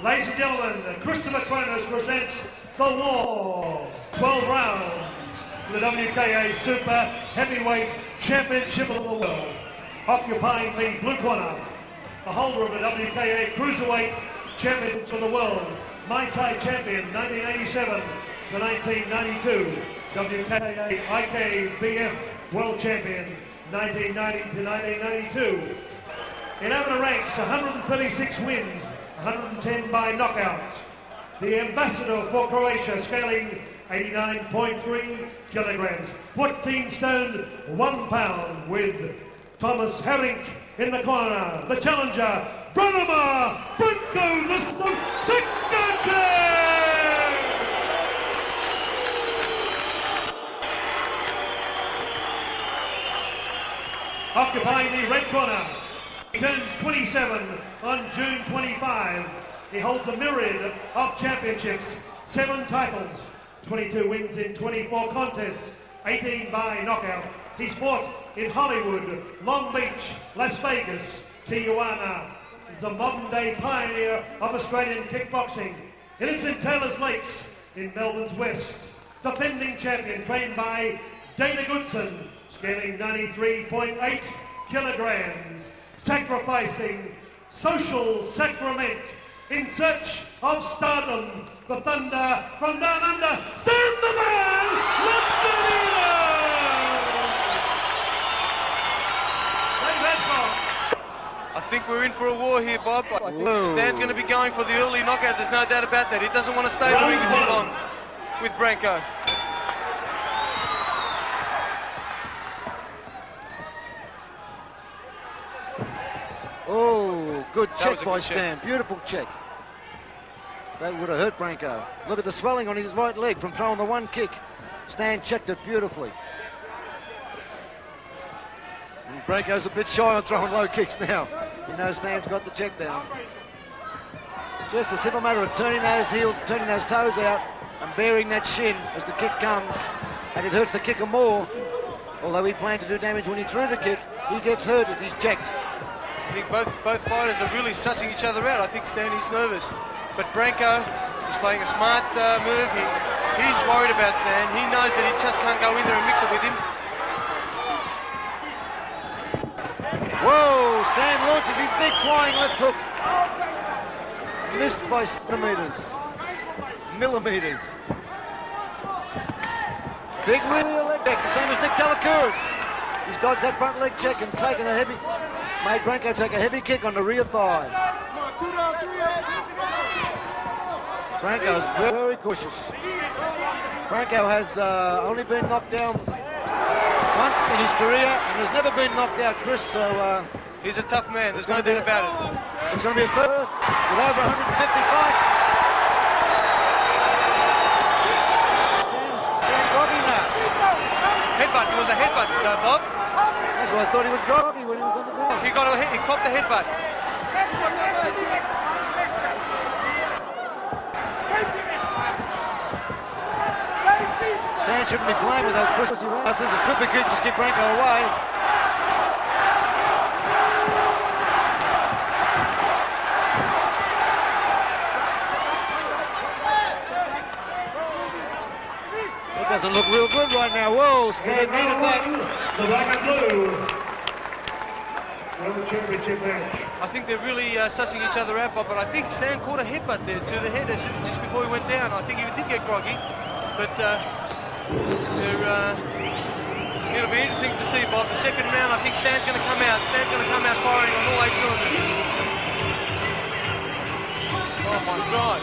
Ladies and gentlemen, Christopher Kronos presents The War. 12 rounds for the WKA Super Heavyweight Championship of the world. Occupying the blue corner, the holder of the WKA Cruiserweight Championship of the world, Muay Thai champion 1987 to 1992, WKA IKBF World Champion 1990 to 1992. In amateur ranks, 136 wins, 110 by knockout. The ambassador for Croatia, scaling 89.3 kilograms, 14 stone, 1 pound, with Thomas Herink in the corner. The challenger, Branko Cikatic! Occupying the red corner, he turns 27 on June 25. He holds a myriad of championships, 7 titles, 22 wins in 24 contests, 18 by knockout. He's fought in Hollywood, Long Beach, Las Vegas, Tijuana. He's a modern-day pioneer of Australian kickboxing. He lives in Taylors Lakes in Melbourne's west. Defending champion, trained by Dana Goodson, scaling 93.8 kilograms, sacrificing social sacrament in search of stardom. The Thunder from down under, Stan Longinidis! I think we're in for a war here, Bob. I think Stan's going to be going for the early knockout. There's no doubt about that. He doesn't want to stay the ring too long with Branko. Oh, good check by Stan. Beautiful check. That would have hurt Branko. Look at the swelling on his right leg from throwing the one kick. Stan checked it beautifully. And Branko's a bit shy on throwing low kicks now. You know Stan's got the check down. Just a simple matter of turning those heels, turning those toes out, and bearing that shin as the kick comes. And it hurts the kicker more. Although he planned to do damage when he threw the kick, he gets hurt if he's checked. I think both fighters are really sussing each other out. I think Stan is nervous. But Branko is playing a smart move. He's worried about Stan. He knows that he just can't go in there and mix it with him. Whoa! Stan launches his big flying left hook. Missed by millimeters. Big rear leg check, the same as Nick Talakouris. He's dodged that front leg check and taken a heavy, made Branko take a heavy kick on the rear thigh. Branko's very cautious. Branko has only been knocked down once in his career and has never been knocked out, Chris, so... He's a tough man, there's no doubt about it. It's going to be a first with over 150 fights. Stan's groggy now. Headbutt, it was a headbutt, Bob. That's why I thought he was groggy when he was on the ground. He copped the headbutt. Stan shouldn't be playing with those pussy rounders. It could be good, just keep Branko away. It doesn't look real good right now. Whoa, Stan needed that. The black and blue. World Championship match. I think they're really sussing each other out, Bob, but I think Stan caught a headbutt there to the head just before he went down. I think he did get groggy, but it'll be interesting to see, Bob. The second round, I think Stan's going to come out. Stan's going to come out firing on all 8 cylinders. Oh my God.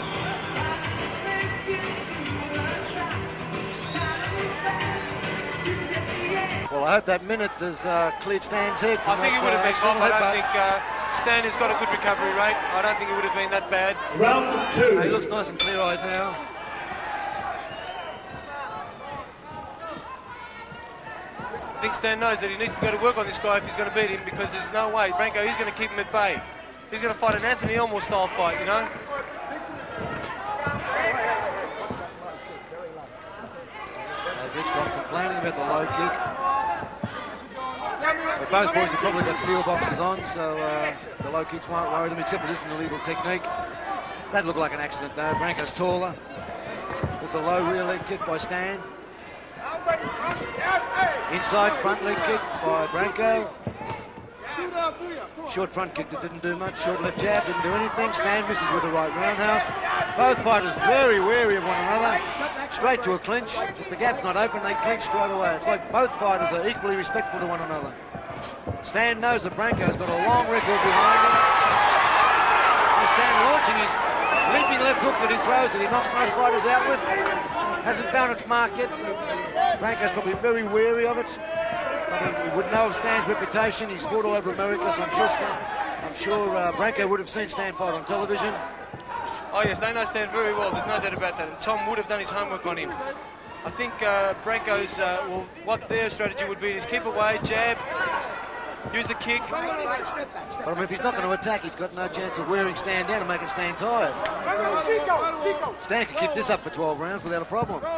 Well, I hope that minute has cleared Stan's head from I think that, it would have been, Bob. I don't headbutt. think Stan has got a good recovery rate. I don't think it would have been that bad. Round 2. He looks nice and clear-eyed now. I think Stan knows that he needs to go to work on this guy if he's going to beat him, because there's no way. Branko, he's going to keep him at bay. He's going to fight an Anthony Elmore style fight, you know? Hitchcock complaining about the low kick. But both boys have probably got steel boxes on, so the low kicks won't worry them, except it isn't a legal technique. That looked like an accident though. Branko's taller. There's a low rear leg kick by Stan. Inside front leg kick by Branko. Short front kick that didn't do much. Short left jab didn't do anything. Stan misses with the right roundhouse. Both fighters very wary of one another. Straight to a clinch. If the gap's not open, they clinch straight away. It's like both fighters are equally respectful to one another. Stan knows that Branko's got a long record behind him. And Stan launching his leaping left hook that he throws that he knocks most fighters out with. Hasn't found its mark yet. Branko's probably very wary of it. He would know of Stan's reputation. He's fought all over America, so I'm sure Branko would have seen Stan fight on television. Oh yes, they know Stan very well. There's no doubt about that. And Tom would have done his homework on him. I think Branko's, what their strategy would be is keep away, jab, use the kick. But I mean, if he's not going to attack, he's got no chance of wearing Stan down and making Stan tired. Stan could keep this up for 12 rounds without a problem. So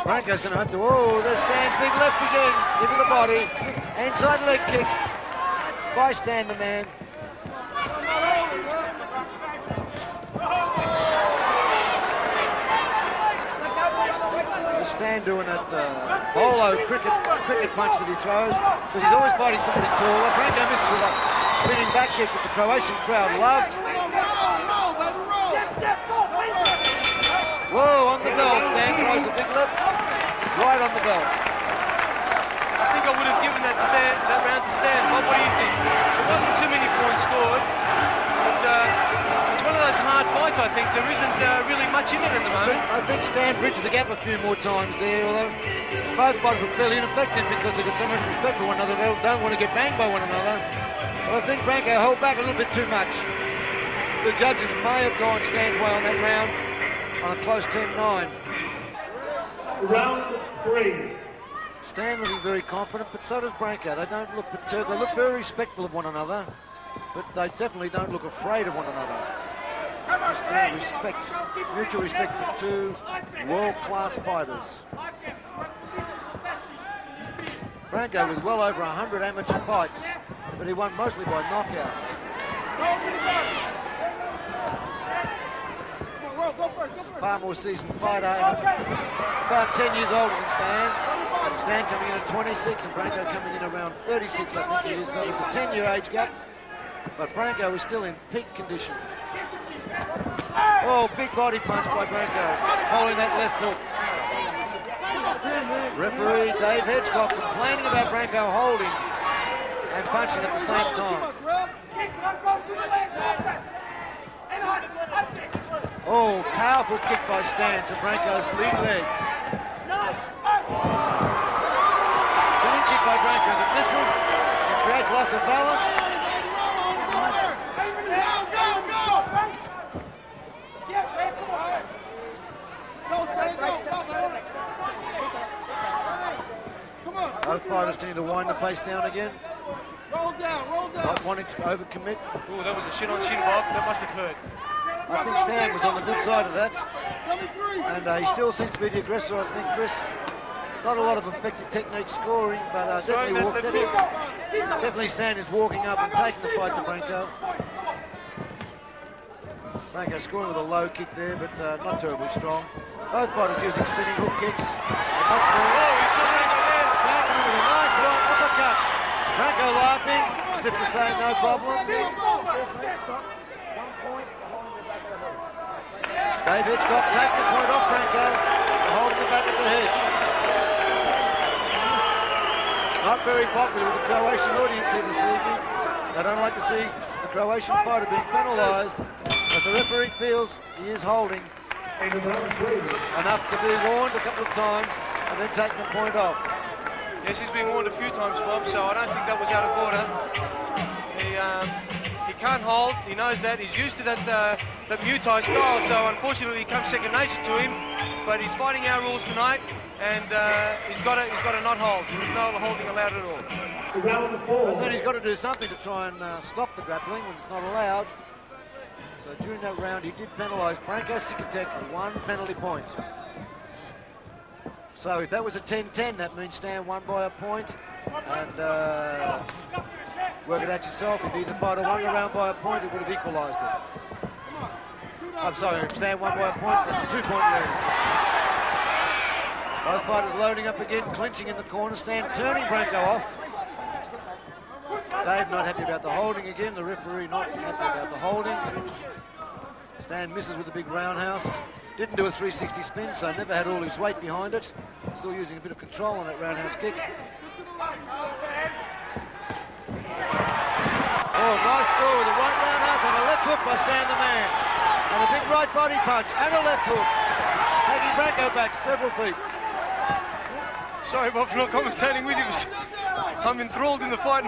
Branko's going to have to... Oh, there's Stan's big left again. Into the body. Inside leg kick by Stan the man. Stan doing that bolo cricket punch that he throws, because he's always fighting somebody taller. Branko misses with a spinning back kick that the Croatian crowd loved. Whoa, on the bell, Stan throws a big left, right on the bell. I think I would have given that round to Stan. Bob, what do you think? There wasn't too many points scored, but it's one of those hard fights, I think. There isn't really much in it at the moment. I think Stan bridged the gap a few more times there, although both fighters were fairly ineffective because they've got so much respect for one another. They don't want to get banged by one another. But I think Branko held back a little bit too much. The judges may have gone Stan's way on that round on a close 10-9. Round 3. Stan looking very confident, but so does Branko. They don't look perturbed. They look very respectful of one another, but they definitely don't look afraid of one another. Just respect, mutual respect for two world-class fighters. Branko with well over 100 amateur fights, but he won mostly by knockout. He's a far more seasoned fighter, about 10 years older than Stan. Stan coming in at 26 and Branko coming in around 36, I think he is. So there's a 10-year age gap, but Branko is still in peak condition. Oh, big body punch by Branko, holding that left hook. Referee Dave Hedgecock complaining about Branko holding and punching at the same time. Oh, powerful kick by Stan to Branko's lead leg. Spinning kick by Branko that misses and creates loss of balance. Both fighters need to wind the pace down again. Roll down. Not wanting to overcommit. Oh, that was a shin-on-shin, Bob. That must have hurt. I think Stan was on the good side of that. And he still seems to be the aggressor, I think, Chris. Not a lot of effective technique scoring, but definitely Stan is walking up and taking the fight to Branko. Branko scoring with a low kick there, but not terribly strong. Both fighters using spinning hook kicks. Not scoring. Branko with a nice right uppercut. Branko laughing, as if to say no problem. Dave Hitchcock taking the point off Branko, holding the back of the head. Not very popular with the Croatian audience here this evening. They don't like to see the Croatian fighter being penalised, but the referee feels he is holding enough to be warned a couple of times and then taking the point off. Yes, he's been warned a few times, Bob, so I don't think that was out of order. He can't hold, he knows that, he's used to that Muay Thai style, so unfortunately it comes second nature to him, but he's fighting our rules tonight, and he's got to not hold. There's no holding allowed at all. And then he's got to do something to try and stop the grappling when it's not allowed. So during that round he did penalise Branko Cikatic 1 penalty point. So if that was a 10-10, that means Stan won by a point, and work it out yourself. If either fighter won the round by a point, it would have equalised it. I'm sorry, Stan won by a point. That's a 2-point lead. Both fighters loading up again, clinching in the corner. Stan turning Branko off. Dave not happy about the holding again. The referee not happy about the holding. Stan misses with a big roundhouse. Didn't do a 360 spin, so never had all his weight behind it. Still using a bit of control on that roundhouse kick. Oh, nice score with a right roundhouse and a left hook by Stan the man. And a big right body punch and a left hook. Taking Branko back several feet. Sorry, Bob, for not commentating with you. I'm enthralled in the fight.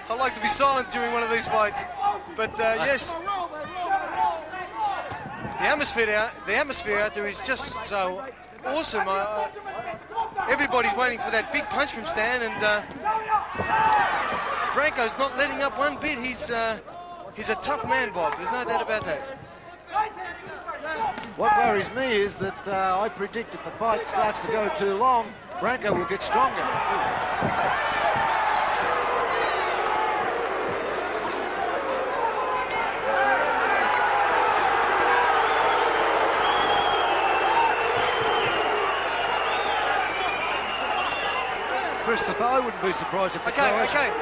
I like to be silent during one of these fights. But yes, the atmosphere out there is just so awesome. Everybody's waiting for that big punch from Stan, and Branko's not letting up one bit. He's a tough man, Bob. There's no doubt about that. What worries me is that I predict if the fight starts to go too long, Branko will get stronger. Christopher, I wouldn't be surprised if the Croatian...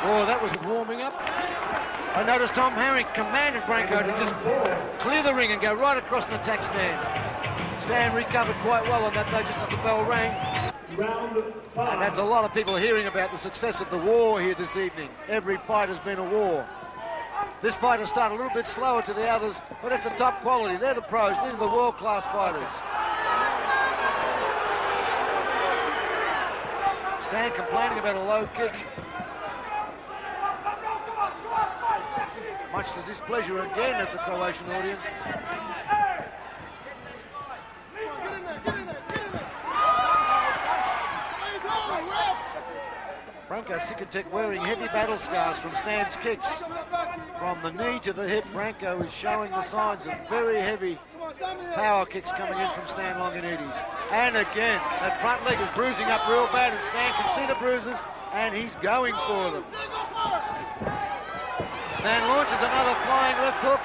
Oh, that was warming up. I noticed Tom Herring commanded Branko to just clear the ring and go right across and attack Stan. Stan recovered quite well on that though, just as the bell rang. And that's a lot of people hearing about the success of the war here this evening. Every fight has been a war. This fight has started a little bit slower to the others, but it's the top quality. They're the pros. These are the world-class fighters. Stan complaining about a low kick. Much to displeasure again of the Croatian audience. Branko Cikatic wearing heavy battle scars from Stan's kicks. From the knee to the hip, Branko is showing the signs of very heavy power kicks coming in from Stan Longinidis. And again, that front leg is bruising up real bad, and Stan can see the bruises, and he's going for them. Stan launches another flying left hook.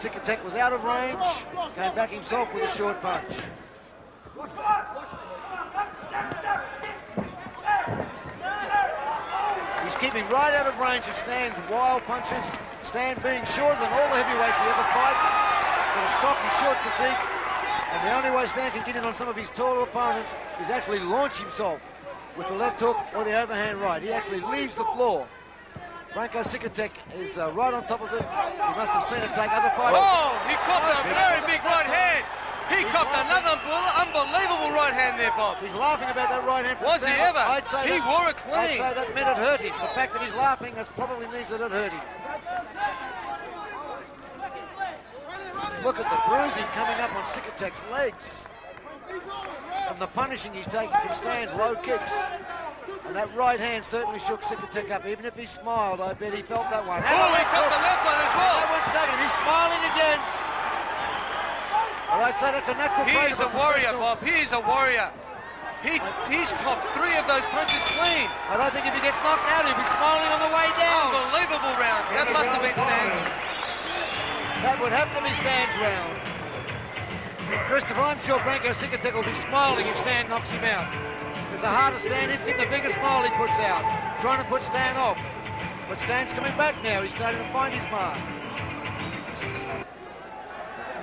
Cikatic was out of range, came back himself with a short punch. He's keeping right out of range of Stan's wild punches. Stan being shorter than all the heavyweights he ever fights. Got a stocky short physique. And the only way Stan can get in on some of his taller opponents is actually launch himself with the left hook or the overhand right. He actually leaves the floor. Branko Cikatic is right on top of it. He must have seen it take other fighters. Oh, he copped a very big right hand. He copped another unbelievable right hand there, Bob. He's laughing about that right hand. Was he ever? He wore it clean. I'd say that meant it hurt him. The fact that he's laughing, that probably means that it hurt him. Look at the bruising coming up on Cikatic's legs. From the punishing he's taking from Stan's low kicks. And that right hand certainly shook Cikatic up. Even if he smiled, I bet he felt that one. Oh, he got the left one as well. That one's stuck him. He's smiling again. Well, I'd say that's a natural trait. He is a warrior, Bob. He is a warrior. He's copped 3 of those punches clean. I don't think if he gets knocked out, he'll be smiling on the way down. Unbelievable round. That must have been Stan's. That would have to be Stan's round. Christopher, I'm sure Branko Cikatic will be smiling if Stan knocks him out. Because the harder Stan hits him, the bigger smile he puts out. Trying to put Stan off. But Stan's coming back now. He's starting to find his mark.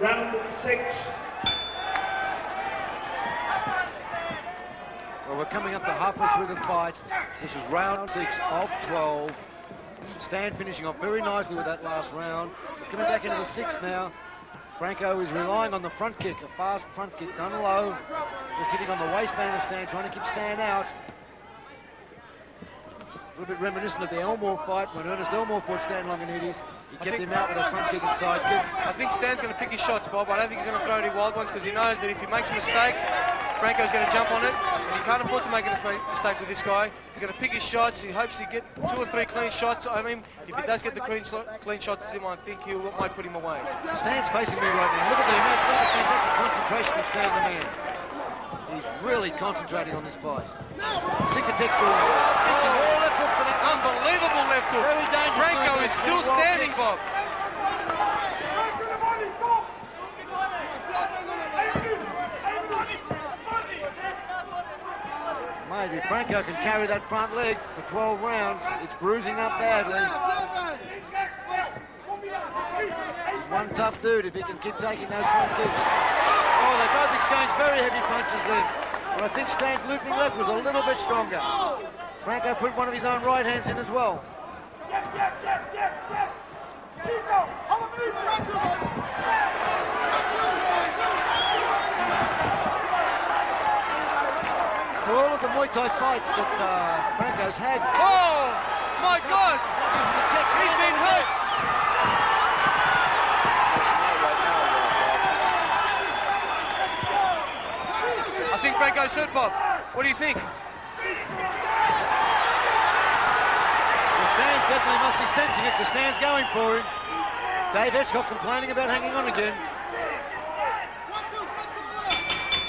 Round 6. Well, we're coming up to halfway through the fight. This is round 6 of 12. Stan finishing off very nicely with that last round. We're coming back into the 6th now. Branko is relying on the front kick, a fast front kick done low. Just hitting on the waistband of Stan, trying to keep Stan out. A little bit reminiscent of the Elmore fight when Ernest Elmore fought Stan Longinidis. He kept him out with a front kick and side kick. I think Stan's going to pick his shots, Bob. I don't think he's going to throw any wild ones because he knows that if he makes a mistake, Branko's going to jump on it, and he can't afford to make a mistake with this guy. He's going to pick his shots. He hopes he get 2 or 3 clean shots. I mean, if he does get the clean shots, I think he might put him away. Stan's facing me right now. Look at the fantastic concentration of Stan the man. He's really concentrating on this fight. Cikatic's doing left hook for that. Unbelievable left hook. Very dangerous. Branko is still standing, Bob. Maybe Branko can carry that front leg for 12 rounds. It's bruising up badly. He's one tough dude if he can keep taking those front kicks. Oh, they both exchanged very heavy punches then. But I think Stan's looping left was a little bit stronger. Branko put one of his own right hands in as well. For all of the Muay Thai fights that Branko's had. Oh, my God! He's been hurt! I think Branko's hurt, Bob. What do you think? The Stan's definitely must be sensing it. The Stan's going for him. Dave Hitchcock complaining about hanging on again.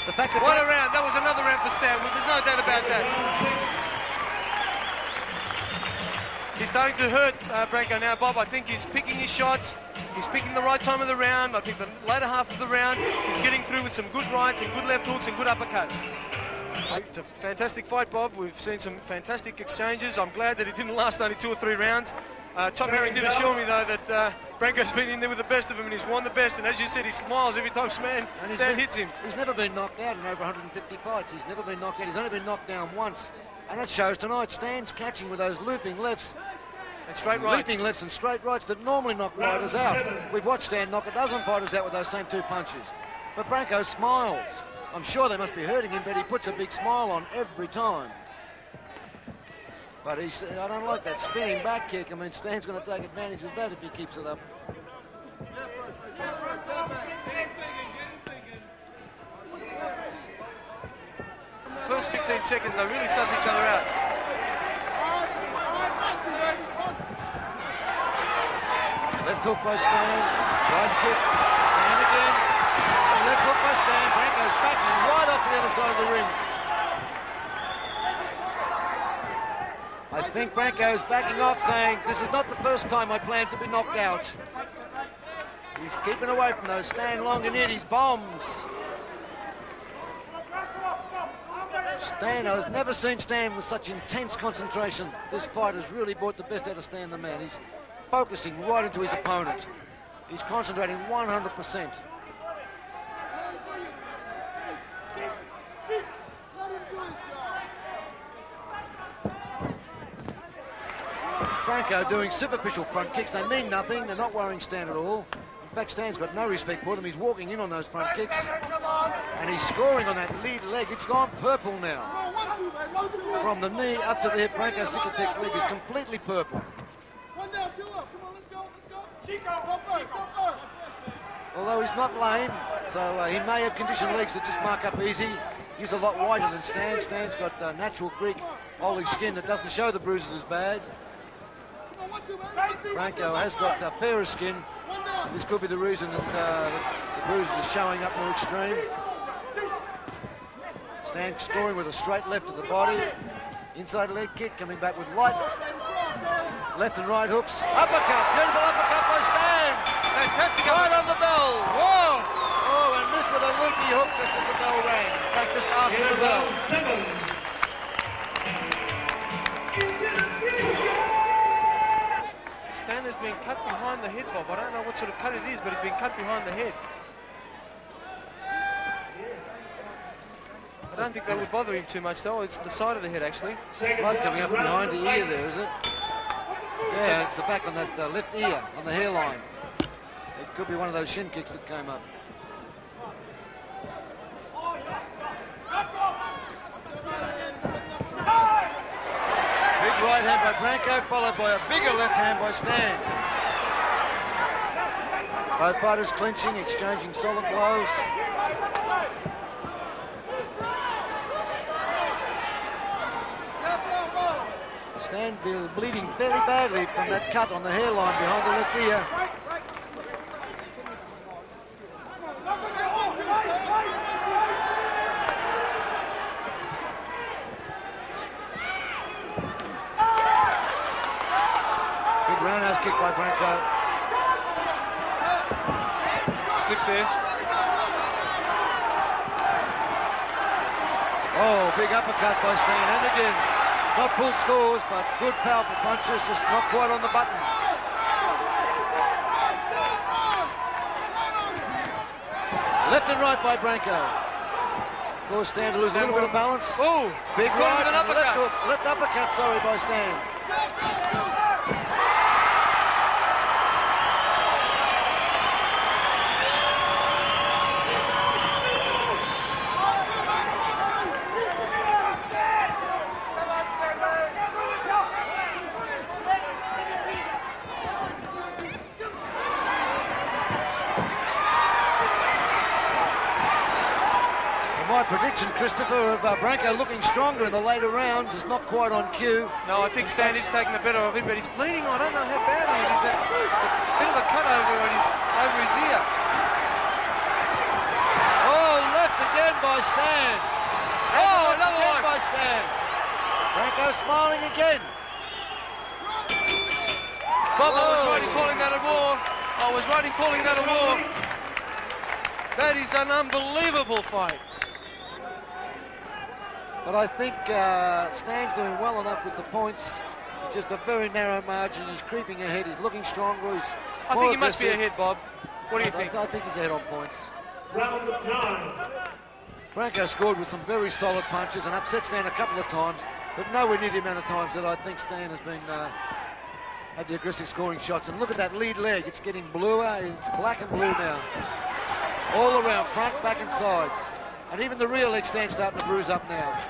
The fact that what a round. That was another round for Stan. There's no doubt about that. He's starting to hurt Branko now, Bob. I think he's picking his shots. He's picking the right time of the round. I think the latter half of the round, he's getting through with some good rights and good left hooks and good uppercuts. It's a fantastic fight, Bob. We've seen some fantastic exchanges. I'm glad that it didn't last only 2 or 3 rounds. Tom Herring did assure me, though, that Branko's been in there with the best of them, and he's won the best. And as you said, he smiles every time Stan hits him. He's never been knocked out in over 150 fights. He's never been knocked out. He's only been knocked down once. And that shows tonight. Stan's catching with those looping lefts. And straight rights. Leaping lefts and straight rights that normally knock fighters out. We've watched Stan knock a dozen fighters out with those same 2 punches. But Branko smiles. I'm sure they must be hurting him, but he puts a big smile on every time. But I don't like that spinning back kick. I mean, Stan's going to take advantage of that if he keeps it up. First 15 seconds, they really suss each other out. Left hook by Stan, right kick, Stan again. Left hook by Stan, Branko's backing right off to the other side of the ring. I think Branko's backing off, saying, this is not the first time I plan to be knocked out. He's keeping away from those Stan Longinidis bombs. Stan, I've never seen Stan with such intense concentration. This fight has really brought the best out of Stan the man. He's focusing right into his opponent. He's concentrating 100%. Branko doing superficial front kicks. They mean nothing. They're not worrying Stan at all. In fact, Stan's got no respect for them. He's walking in on those front kicks. And he's scoring on that lead leg. It's gone purple now. From the knee up to the hip, Branko Cikatic's leg is completely purple. 1 down, 2 up. Come on, let's go. Go first. Although he's not lame, so he may have conditioned legs that just mark up easy. He's a lot wider than Stan. Stan's got natural Greek olive skin that doesn't show the bruises as bad. Branko has got fairer skin. This could be the reason that the bruises are showing up more extreme. Stan scoring with a straight left to the body. Inside leg kick, coming back with light left and right hooks. Uppercut, beautiful uppercut by Stan. Fantastic. Right on the bell. Whoa! Oh, and missed with a loopy hook just as the bell rang. In fact, just after the bell. Stan has been cut behind the head, Bob. I don't know what sort of cut it is, but he's been cut behind the head. I don't think that would bother him too much, though. It's the side of the head, actually. Blood coming up behind the ear there, is it? Yeah, it's the back on that left ear, on the hairline. It could be one of those shin kicks that came up. Big right hand by Branko, followed by a bigger left hand by Stan. Both fighters clinching, exchanging solid blows. Stan bleeding fairly badly from that cut on the hairline behind the left ear. Big roundhouse kick by Branko. Slip there. Oh, big uppercut by Stan, and again, not full scores, but good powerful punches, just not quite on the button. Left and right by Branko. Of course, Stan to lose a little bit of balance. Oh, Big got him right, with an uppercut. left hook, left uppercut, sorry, by Stan. My prediction, Christopher, of Branko looking stronger in the later rounds is not quite on cue. No, I think Stan is taking the better of him, but he's bleeding. I don't know how badly it is. It's a bit of a cut over his ear. Oh, left again by Stan. Oh, another Again one. by Stan. Branko smiling again. Bob, I was Whoa. right in calling that a war. I was right in calling that a war. That is an unbelievable fight. But I think Stan's doing well enough with the points. It's just a very narrow margin. He's creeping ahead. He's looking stronger. He's I more think he must be aggressive. ahead, Bob. What do you think? I think he's ahead on points. Round 9. Branko scored with some very solid punches and upset Stan a couple of times, but nowhere near the amount of times that I think Stan has been had the aggressive scoring shots. And look at that lead leg. It's getting bluer. It's black and blue now. All around, front, back and sides. And even the rear leg Stan's starting to bruise up now.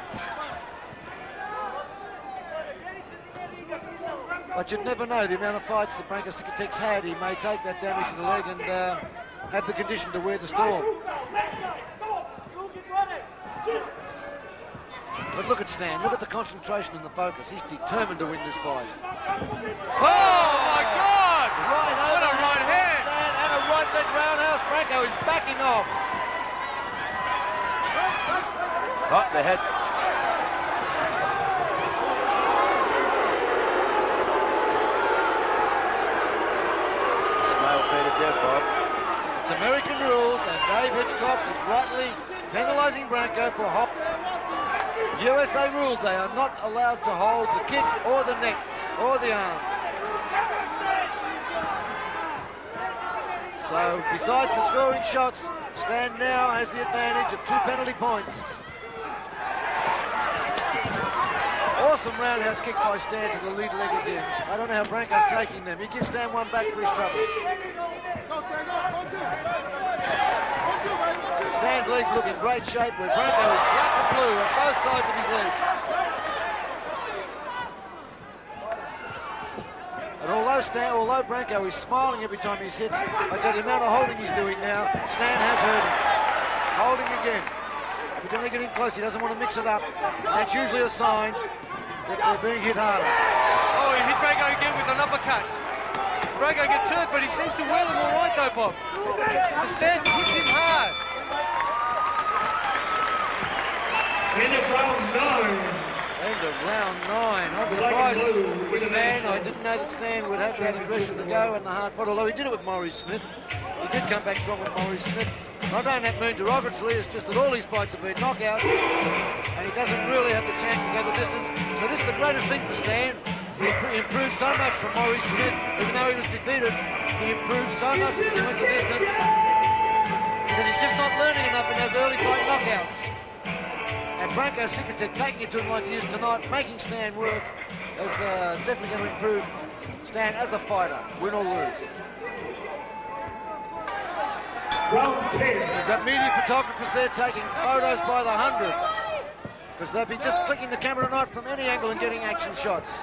But you'd never know the amount of fights that Branko Cikatic's had. He may take that damage to the leg and have the condition to wear the storm. But look at Stan, look at the concentration and the focus. He's determined to win this fight. Oh my God! Right What a overhand right hand! Stan and a right leg roundhouse. Branko is backing off. Oh, the head. Smile faded there, Bob. It's American rules, and Dave Hitchcock is rightly penalising Branko for hop. USA rules, they are not allowed to hold the kick or the neck or the arms. So, besides the scoring shots, Stan now has the advantage of 2 penalty points. Awesome roundhouse kick by Stan to the lead leg again. I don't know how Branko's taking them. He gives Stan one back for his trouble. Stan's legs look in great shape where Branko is black and blue on both sides of his legs. And although Branko is smiling every time he's hit, I'd say the amount of holding he's doing now, Stan has hurt him. Holding again. Every time they get in close, he doesn't want to mix it up. That's usually a sign that they're being hit harder. Oh, he hit Branko again with an uppercut. Branko gets hurt, but he seems to wear them all right though, Bob. The Stan hits him hard. End of round 9. End of round 9. I'm surprised Stan, I didn't know that Stan would have that aggression to go and the hard fight, although he did it with Maurice Smith. He did come back strong with Maurice Smith. I don't have mean derogatorily, it's just that all his fights have been knockouts and he doesn't really have the chance to go the distance. So this is the greatest thing for Stan. He improved so much from Maurice Smith, even though he was defeated. He improved so much because he went the distance. Because he's just not learning enough in those early fight knockouts. And Branko Cikatic taking it to him like he is tonight, making Stan work, is definitely going to improve Stan as a fighter, win or lose. Round 10. We've got media photographers there taking photos by the hundreds, because they'll be just clicking the camera tonight from any angle and getting action shots.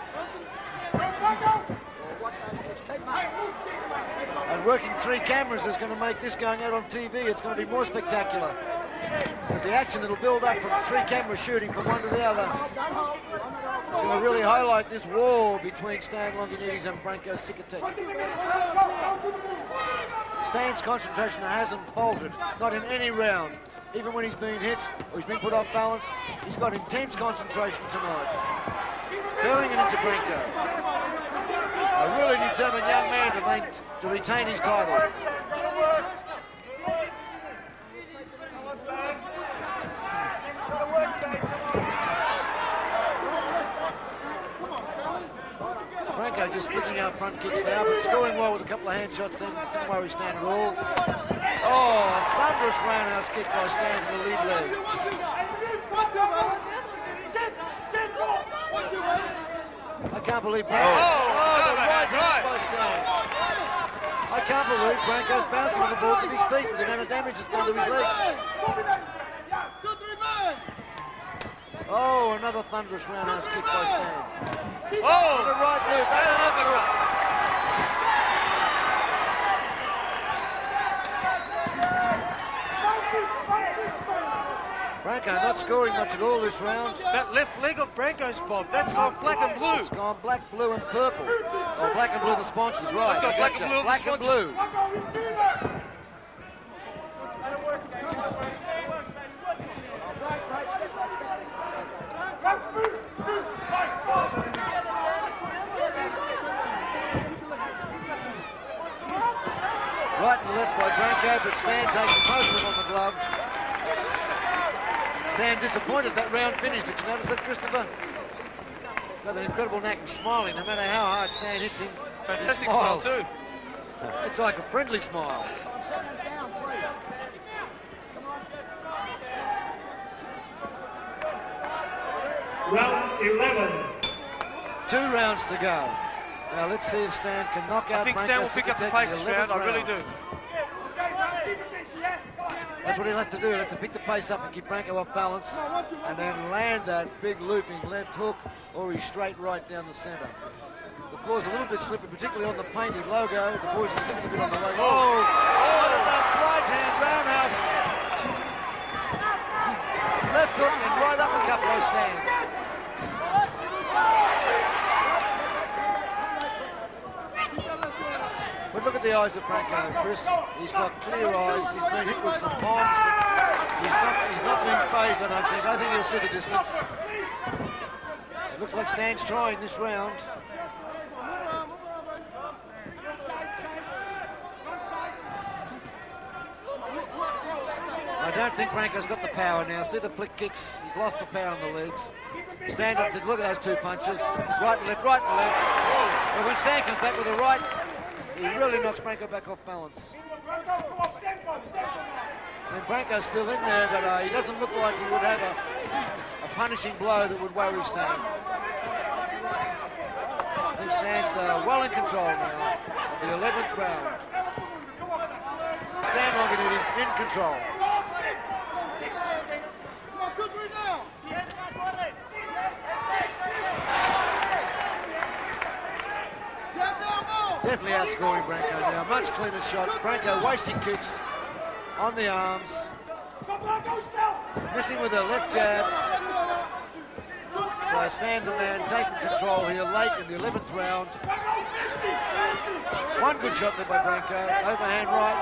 And working 3 cameras is going to make this going out on TV. It's going to be more spectacular. Because the action, it'll build up from 3 cameras shooting from one to the other. It's going to really highlight this war between Stan Longinidis and Branko Cikatic. Stan's concentration hasn't faltered, not in any round. Even when he's been hit or he's been put off balance, he's got intense concentration tonight. Going it into Branko. A really determined young man to retain his title. Branko just flicking out front kicks now, but scoring well with a couple of hand shots then. Don't worry, Stan at all. Oh, a thunderous roundhouse kick by Stan to the lead leg. I can't believe Branko. The right hook by Stan. I can't believe Branko's bouncing on the board to his feet with the amount of damage it's done to his legs. Oh, another thunderous roundhouse kick by Stan. Oh! The right loop. Branko not scoring much at all this round. That left leg of Branko's, Bob, that's gone black and blue. It's gone black, blue and purple. Oh, black and blue the sponsors, right. It's got black and blue. Black and blue. Right and left by Branko, but Stan taking most of them on the gloves. Stan disappointed that round finish. Did you notice that, Christopher? Got an incredible knack of smiling, no matter how hard Stan hits him. Fantastic smile too. It's like a friendly smile. Round 11. 2 rounds to go. Now let's see if Stan can knock out Branko. I think Stan will pick up the pace this round, I really do. That's what he'll have to do. He'll have to pick the pace up and keep Branko off balance and then land that big looping left hook or his straight right down the centre. The floor's a little bit slippery, particularly on the painted logo. The boys are slipping a bit on the logo. Oh, what a right hand roundhouse. Left hook and right uppercut by Stan. But look at the eyes of Branko, Chris. He's got clear eyes. He's been hit with some bombs, but he's not been phased, I don't think. I think he'll see the distance. It looks like Stan's trying this round. I don't think Branko's got the power now. See the flick kicks. He's lost the power on the legs. Stan just said, look at those 2 punches. Right and left, right and left. But when Stan comes back with a right, he really knocks Branko back off balance. I mean, Branko's still in there, but he doesn't look like he would have a punishing blow that would worry Stan. I think Stan's well in control now of the 11th round. Stan Longinidis in control. Definitely outscoring Branko now. Much cleaner shot. Branko wasting kicks on the arms. Missing with a left jab. So Stan the man taking control here late in the 11th round. One good shot there by Branko. Overhand right.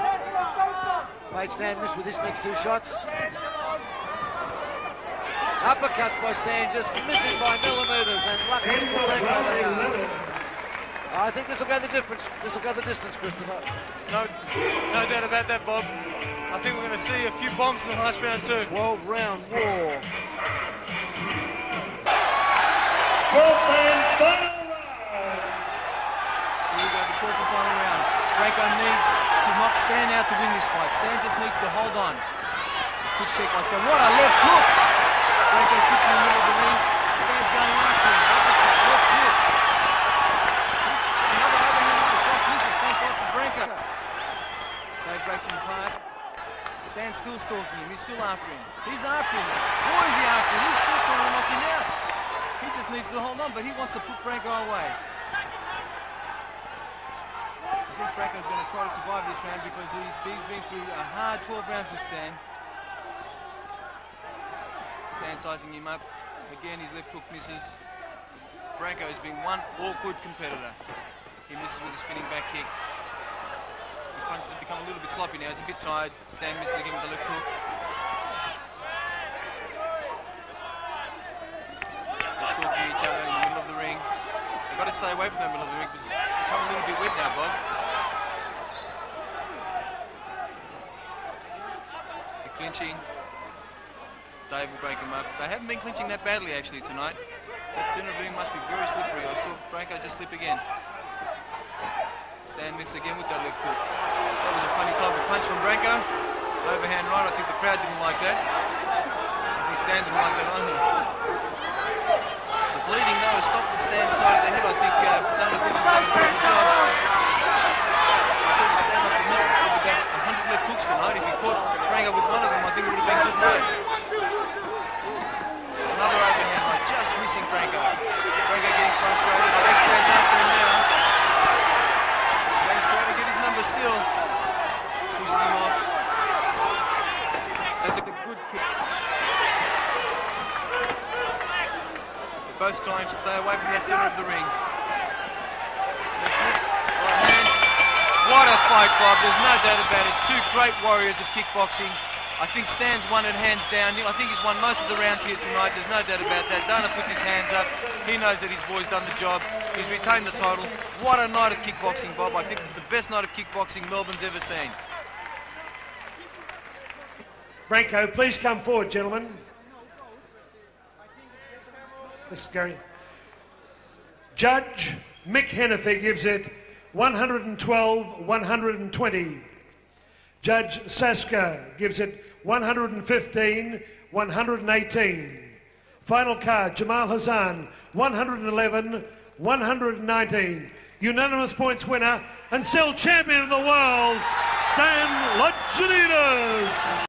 Made Stan miss with his next 2 shots. Uppercuts by Stan, just missing by millimetres, and lucky for Branko they are. I think this will go the difference. This will go the distance, Christopher. No doubt about that, Bob. I think we're going to see a few bombs in the last round too. 12-round war. 12th and final round. Here we go, the 12th and final round. Branko needs to knock Stan out to win this fight. Stan just needs to hold on. Good check by Stan. What a left hook! Branko slips in the middle of the ring. Stan's going after him. Uppercut, left hook. Another overhand right. Just misses. Thank God for Branko. Dave breaks him apart. Stan's still stalking him. He's still after him. He's after him. Boy, is he after him. He's still trying to knock him out. He just needs to hold on, but he wants to put Branko away. I think Branko's going to try to survive this round because he's been through a hard 12 rounds with Stan. Stan sizing him up. Again, his left hook misses. Branko has been one awkward competitor. He misses with a spinning back kick. His punches have become a little bit sloppy now. He's a bit tired. Stan misses again with the left hook. They're stalking each other in the middle of the ring. They've got to stay away from the middle of the ring because it's become a little bit wet now, Bob. They're clinching. Dave will break them up. They haven't been clinching that badly actually tonight. That center of the ring must be very slippery. I saw Branko just slip again. Stan missed again with that left hook. That was a funny type of punch from Branko. Overhand right. I think the crowd didn't like that. I think Stan didn't like that either. The bleeding though has stopped at Stan's side of the head. I think Dana Pitch has done a very good job. I think Stan must have missed with about 100 left hooks tonight. If he caught Branko with one of them, I think it would have been good night. Another overhand right, just missing Branko. Branko getting frustrated. I think Stan's after him now. Stan's trying to get his number still. Pushes him off. That's a good kick. They're both trying to stay away from that center of the ring. Right hand. What a fight, Bob. There's no doubt about it. Two great warriors of kickboxing. I think Stan's won it hands down. I think he's won most of the rounds here tonight. There's no doubt about that. Dana puts his hands up. He knows that his boy's done the job. He's retained the title. What a night of kickboxing, Bob. I think it's the best night of kickboxing Melbourne's ever seen. Branko, please come forward, gentlemen. This is Gary. Judge Mick Hennefy gives it 112-120. Judge Saska gives it 115-118. Final card, Jamal Hassan, 111-119. Unanimous points winner and still champion of the world, Stan Longinidis.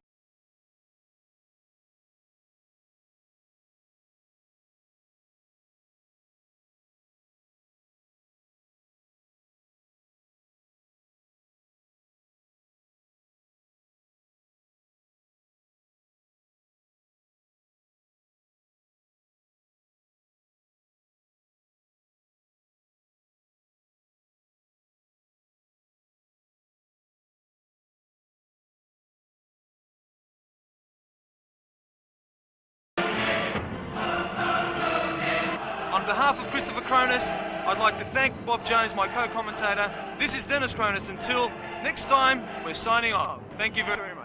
On behalf of Christopher Cronus, I'd like to thank Bob Jones, my co-commentator. This is Dennis Cronus. Until next time, we're signing off. Thank you very much.